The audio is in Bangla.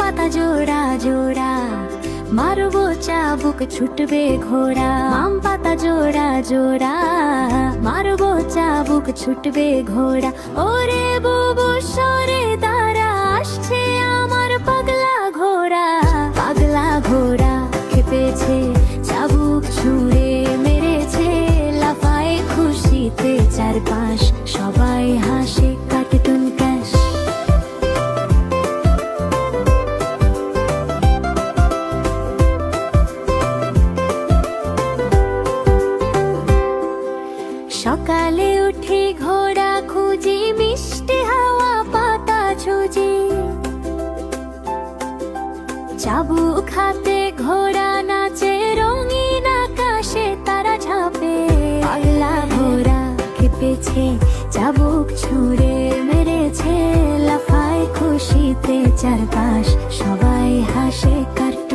পাতা জোড়া জোড়া, মারবো চাবুক ছুটবে ঘোড়া। আম পাতা জোড়া জোড়া, মারবো চাবুক ছুটবে ঘোড়া। ওরে বুবু সরে দাঁড়া, আসছে আমার পাগলা ঘোড়া। পাগলা ঘোড়া খেপেছে, চাবুক ছুঁড়ে মেরেছে, লাফায় খুশিতে চারপাশ, সবাই হাসে কার্টুন ক্যাশ। সকালে উঠে ঘোড়া খুঁজি, মিষ্টি হাওয়া পাতা ছুঁজি, চাবুক হাতে ঘোড়া নাচে, রঙিন আকাশে তারা ঝাঁপে। পাগলা ঘোড়া খেপেছে, চাবুক ছুঁড়ে মেরেছে, লাফায় খুশিতে চারপাশ, সবাই হাসে কার্টুন।